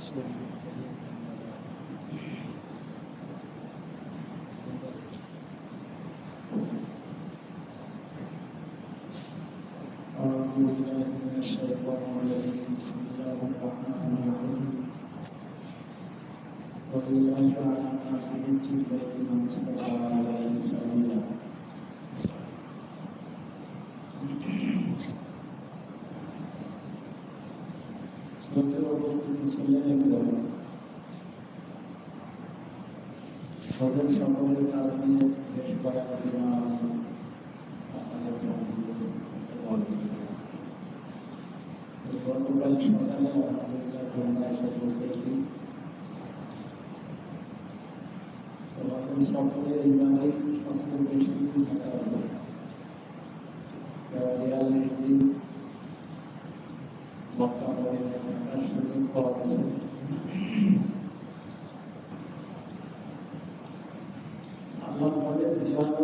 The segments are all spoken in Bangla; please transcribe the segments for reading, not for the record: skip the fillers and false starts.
أعوذ بالله من الشيطان الرجيم بسم الله الرحمن الرحيم ولله على الناس حج البيت من استطاع إليه سبيلا শ্রদ্ধেয় উপস্থিত মুসলিম তাদের সকলের কারণে বেশ কয়েক আপনাদের সামনে উপস্থিত গতকাল সকালে আলহামদুলিল্লাহ ঘটনা এসে পৌঁছেছি। আমাদের সকলের এইভাবেই সবচেয়ে বেশি থাকা আছে 42 দিন মক্কা মদিনায় থাকার সুযোগ পাওয়া গেছে। আল্লাহ বলে জিয়ারত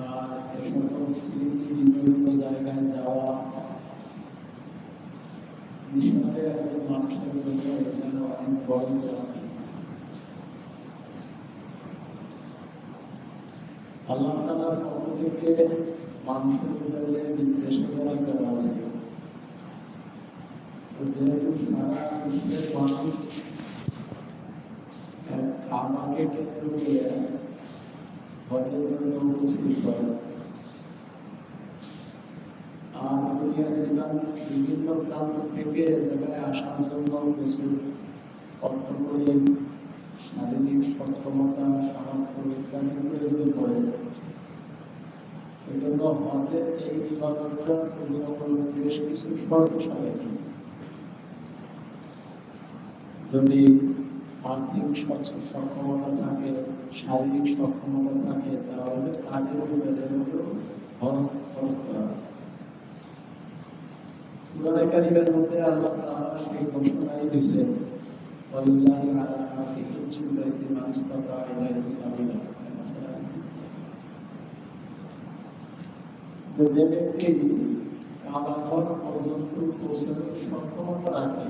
আর এই সকল স্মৃতি বিজড়িত জায়গায় যাওয়া মিশনের একজন মানুষের জন্য এটা অনেক বড় জার্নি। আল্লাহ তাআলার পক্ষ থেকে মানুষের উপরে নির্দেশনা দেওয়া হয়েছে। যেহেতু সারা বিশ্বের মানুষ আমাকে কেন্দ্র করে হজের জন্য উপস্থিত করে আর দুনিয়ার বিভিন্ন প্রান্ত থেকে জায়গায় আসার জন্য প্রচুর অর্থ করে শারীরিক সক্ষমতা সামর্থ্য ইত্যাদির প্রয়োজন পড়ে। এই জন্য হজের এই ইবাদতটা পূর্ণ করতে বেশ কিছু শর্ত সাপেক্ষ। যদি আর্থিক সক্ষমতা থাকে, শারীরিক সক্ষমতা থাকে, তাহলে তাদের উপরে হজ খরচ করা। কুরআনে কারীমের মধ্যে আল্লাহ তাআলা সেই ঘোষণাই দিয়েছেন, ওয়ালিল্লাহি আলা নাসি হিজ্জুল বাইতি মান ইসতাতা ইলাইহি সাবিলা। যে ব্যক্তি কাবা ঘর পর্যন্ত পৌঁছানোর সক্ষমতা রাখে,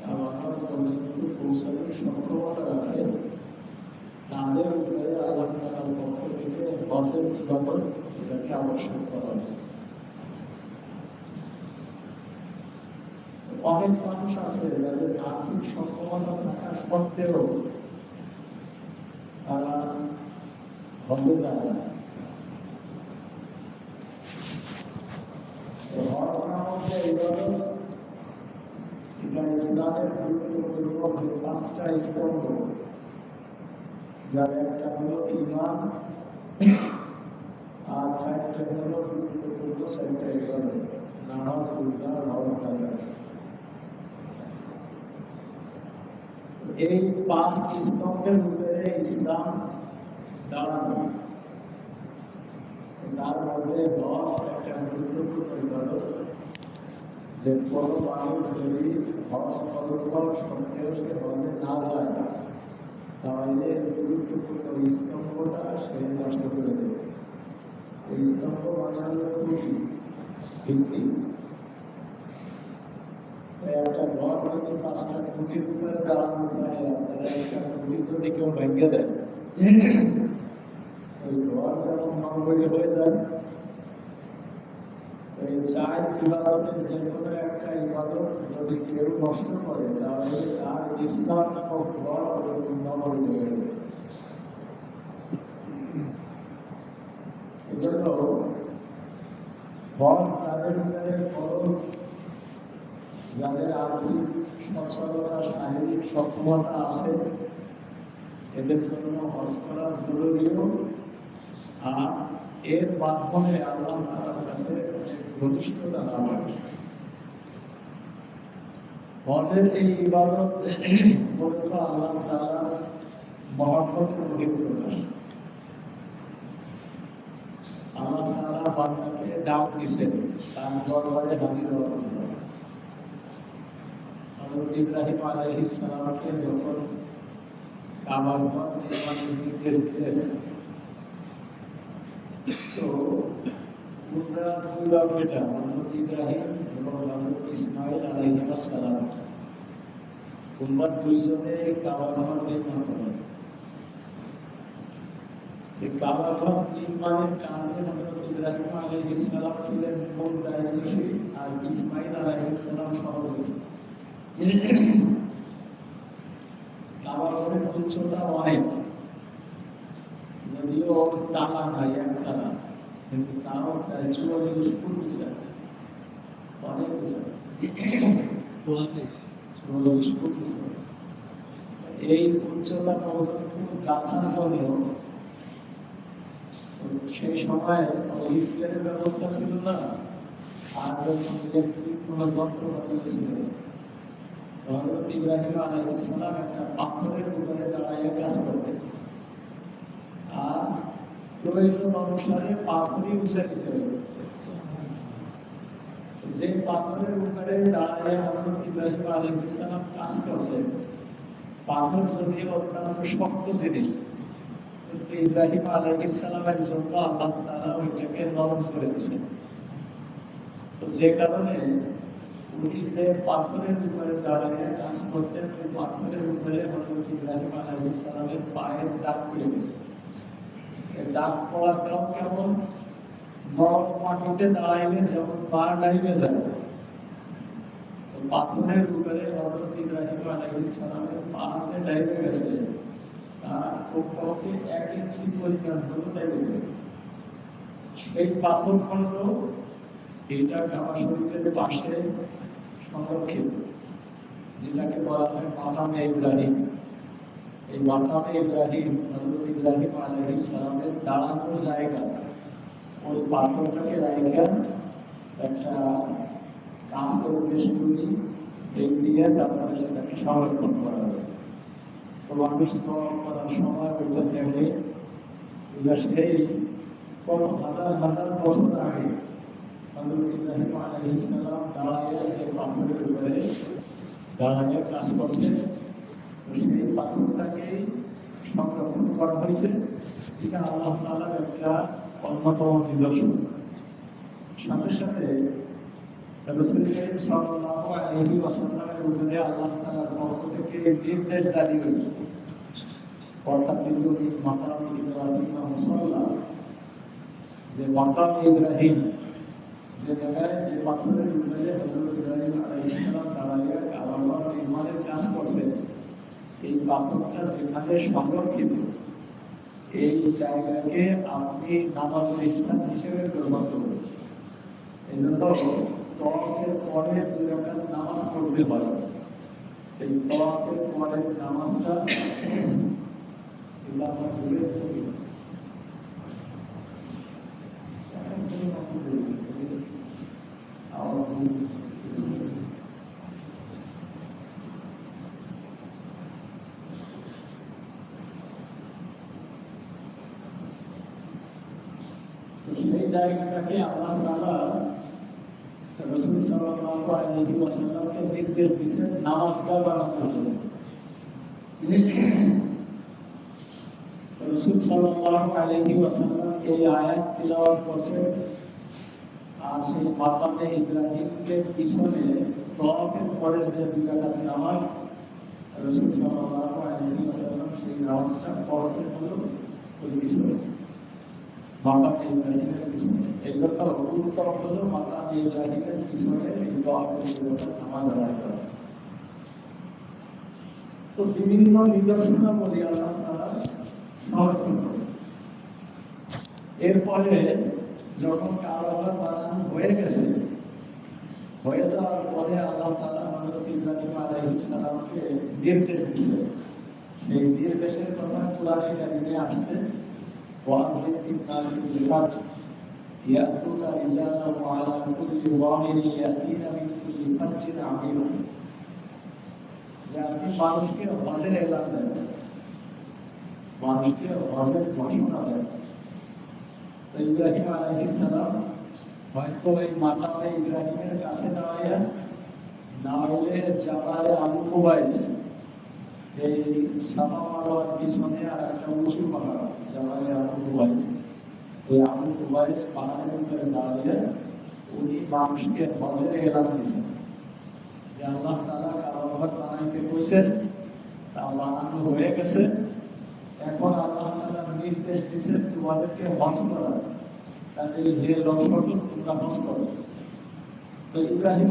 কাবা ঘর পর্যন্ত পৌঁছানোর সক্ষমতা রাখে, তাদের উপরে আল্লাহ তাআলার পক্ষ থেকে হজের ইবাদত এটাকে আবশ্যক করা হয়েছে। অনেক মানুষ আছে যাদের আর্থিক সক্ষমতা থাকা সত্ত্বেও তারা হজে যায় না। হজ নামক যে ইবাদত, এটা ইসলামের গুরুত্বপূর্ণ যে 5টা স্তম্ভ, যার একটা হলো ঈমান, আর 4টা হলো গুরুত্বপূর্ণ 4টা ইবাদত, নামাজ, রোজা, হজ, যাকাত। এই 5 স্তম্ভের উপরে ইসলাম দাঁড়ানো। তার মধ্যে হজ একটা গুরুত্বপূর্ণ ইবাদত, যে কোনো মানুষ যদি হজ ফরজ হওয়া সত্ত্বেও সে হজে না যায়, তাহলে গুরুত্বপূর্ণ স্তম্ভটা সে নষ্ট করে দেবে। এই স্তম্ভ মানে হলো খুঁটি, ভিত্তি। একটা ঘর যদি 5টা খুঁটির উপরে দাঁড়ানো যায়, আপনারা একটা খুঁটি যদি কেউ ভেঙে দেয়, ওই ঘর যেমন নড়বড়ে হয়ে যায়। এই 4 ইবাদতের যে কোনো একটা ইবাদত যদি কেউ নষ্ট করে, তাহলে তার ইসলাম নামক ঘর নড়বড়ে হয়ে যাবে। এই জন্য হজ যাদের উপরে ফরজ, যাদের আর্থিক সচ্ছলতা, শারীরিক সক্ষমতা আছে, এদের জন্য হজ করা জরুরিও। আর এর মাধ্যমে আল্লাহ তাআলার কাছে ঘনিষ্ঠতা লাভ হয়। হজের এই ইবাদত মূলত আল্লাহ তাআলার মহব্বতের বহিঃপ্রকাশ। আল্লাহ তাআলা বান্দাকে ডাক দিয়েছেন তার দরবারে হাজির হওয়ার জন্য। হযরত ইব্রাহিম আলাইহিস সালামকে যখন কাবা ঘর নির্মাণের নির্দেশ দিলেন, তো পুরা দুই বেটা হযরত ইব্রাহিম এরপর হযরত ইসমাঈল আলাইহিস সালাম উম্মত দুইজনে কাবা ঘর নির্মাণ করেন। এই কাবা ঘর নির্মাণের কারণে হযরত ইব্রাহিম আলাইহিস সালাম ছিলেন মূল দায়িত্বশীল আর ইসমাঈল আলাইহিস সালাম সহযোগী। কাবা ঘরের উচ্চতা অনেক, যদিও টানা নাই একটানা, কিন্তু তাও প্রায় ৪৪ ফুট বিশাল, অনেক বিশাল, ৪৪ ফুট বিশাল। এই উচ্চতা গাঁথার জন্য সেই সময় লিফটের ব্যবস্থা ছিল না, আর ইলেকট্রিক কোনো যন্ত্রপাতি ছিল না। হযরত ইব্রাহিম আলাইহিস সালাম একটা পাথরের উপরে দাঁড়াইয়া কাজ করতেন, আর প্রয়োজন অনুসারে পাথরই উঁচে নিচে যে পাথরের উপরে দাঁড়াইয়া হযরত ইব্রাহিম আলাইহিস সালাম কাজ করছেন, পাথর যদি অত্যন্ত শক্ত জিনিস, কিন্তু ইব্রাহিম আলাইহিস সালামের জন্য আল্লাহ তাআলা ওইটাকে নরম করে দিয়েছেন। তো যে কারণে উনি যে পাথরের উপরে দাঁড়িয়ে কাজ করতেন, ওই পাথরের উপরে হযরত ইব্রাহিম আলাইহিস সালামের পায়ের দাগ পড়ে গেছে। এই দাগ পড়ার কারণ কেমন? নরম মাটিতে দাঁড়াইলে যেমন পা ডাইবে যায়, পাথরের উপরে হযরত ইব্রাহিম আলাইহিস সালামের পাতে ডাইবে গেছে, তার কমপক্ষে 1 ইঞ্চি পরিমাণ হলো ডাইবে গেছে। সেই পাথর খণ্ড এটা কাবা শরীফের পাশে সংরক্ষিত, যেটাকে বলা হয় মাকামে ইব্রাহিম। এই মাকামে ইব্রাহিম হযরত ইব্রাহিম আলাইহিস সালামের দাঁড়ানোর জায়গা, ওই পাথরটাকে রাইখা একটা কাঁচের বেষ্টনী দিয়ে তারপরে সেটাকে সংরক্ষণ করা হয়েছে। তো মানুষ করার সময় ওইটা দেখে সেই কত হাজার হাজার বছর আগে হযরত ইব্রাহিম আলাইহিস সালাম দাঁড়াইয়া যে পাথরের উপরে দাঁড়াইয়া কাজ করছে, তো সেই পাথরটাকেই সংরক্ষণ করা হয়েছে। এটা আল্লাহ তাআলার একটা অন্যতম নিদর্শন। সাথে সাথে রাসূল কারীম সাল্লাল্লাহু আলাইহি ওয়াসাল্লামের উপরে আল্লাহ তাআলার পক্ষ থেকে নির্দেশ জারি হয়েছে, অর্থাৎ মাকাম ইব্রাহিম মুসাল্লা, যে মাকাম ইব্রাহিম, যে জায়গায় যে পাথরের উপরে হযরত ইব্রাহিম আলাইহিস সালাম দাঁড়াইয়া কাবা ঘর নির্মাণের কাজ করছে, এই পাথরটা যেখানে সংরক্ষিত, এই জায়গাকে আপনি নামাজের স্থান হিসেবে ব্যবহার করবেন। এই জন্য তওয়াফের পরে 2 রাকাত নামাজ পড়তে হয়। এই তওয়াফের পরে নামাজটা আমরা ভুলে থাকি। আওয়াজ সেই জায়গাটাকে আল্লাহ তাআলা রাসূল সাল্লাল্লাহু আলাইহি ওয়াসাল্লামকে নির্দেশ দিয়েছেন নামাজগাহ বানানোর জন্য। রাসূল সাল্লাল্লাহু আলাইহি ওয়াসাল্লাম এই আয়াত তিলাওয়াত করছেন, আর সেই মাকামে ইব্রাহিমকে পিছনে তওয়াফের পরে যে 2 রাকাত নামাজ রাসূল সাল্লাল্লাহু আলাইহি ওয়াসাল্লাম সেই নামাজটা পড়ছেন হলো ওই পিছনে, মাকামে ইব্রাহিমের পিছনে। এই জন্য উত্তম হলো মাকামে ইব্রাহিমের পিছনে এই তওয়াফের নামাজ আদায় করা। তো বিভিন্ন নিদর্শনাবলী আল্লাহ তাআলা সংরক্ষণ করেছে। এরপরে যখন কাবা ঘর বানানো হয়ে গেছে, হয়ে যাওয়ার পরে আল্লাহ তাআলা হযরত ইব্রাহিম আলাইহিস সালামকে নির্দেশ দিয়েছেন। সেই নির্দেশের কথা কোরআনে কারিমে আসছে, ওয়াযিন ফিন নাসি বিল হজ্জ ইয়াতুকা রিজালান ওয়া আলা কুল্লি যামিরিন ইয়াতিনা মিন কুল্লি ফাজ্জিন আমির। যে আপনি মানুষকে হজের এলান দেন, মানুষকে হজের ঘোষণা দেন। ইব্রাহিম আলাইহিস সালাম হয়তো এই মাকামে ইব্রাহিমের কাছে দাঁড়াইয়া, না হলে জাবালে আবু কুবাইস, এই সাফা মারওয়ার পিছনে আর একটা উঁচু পাহাড় জাবালে আবু কুবাইস, ওই আবু কুবাইস পাহাড়ের উপরে দাঁড়িয়ে উনি মানুষকে হজের এলান দিয়েছেন যে আল্লাহ তাআলা কাবা ঘর বানাইতে কইছেন, তা বানানো হয়ে গেছে। এখন আল্লাহ তাআলা নির্দেশ দিয়েছেন তোমাদেরকে হজ করা, তাদের যে লক্ষ্য তোমরা হজ করো। তো ইব্রাহিম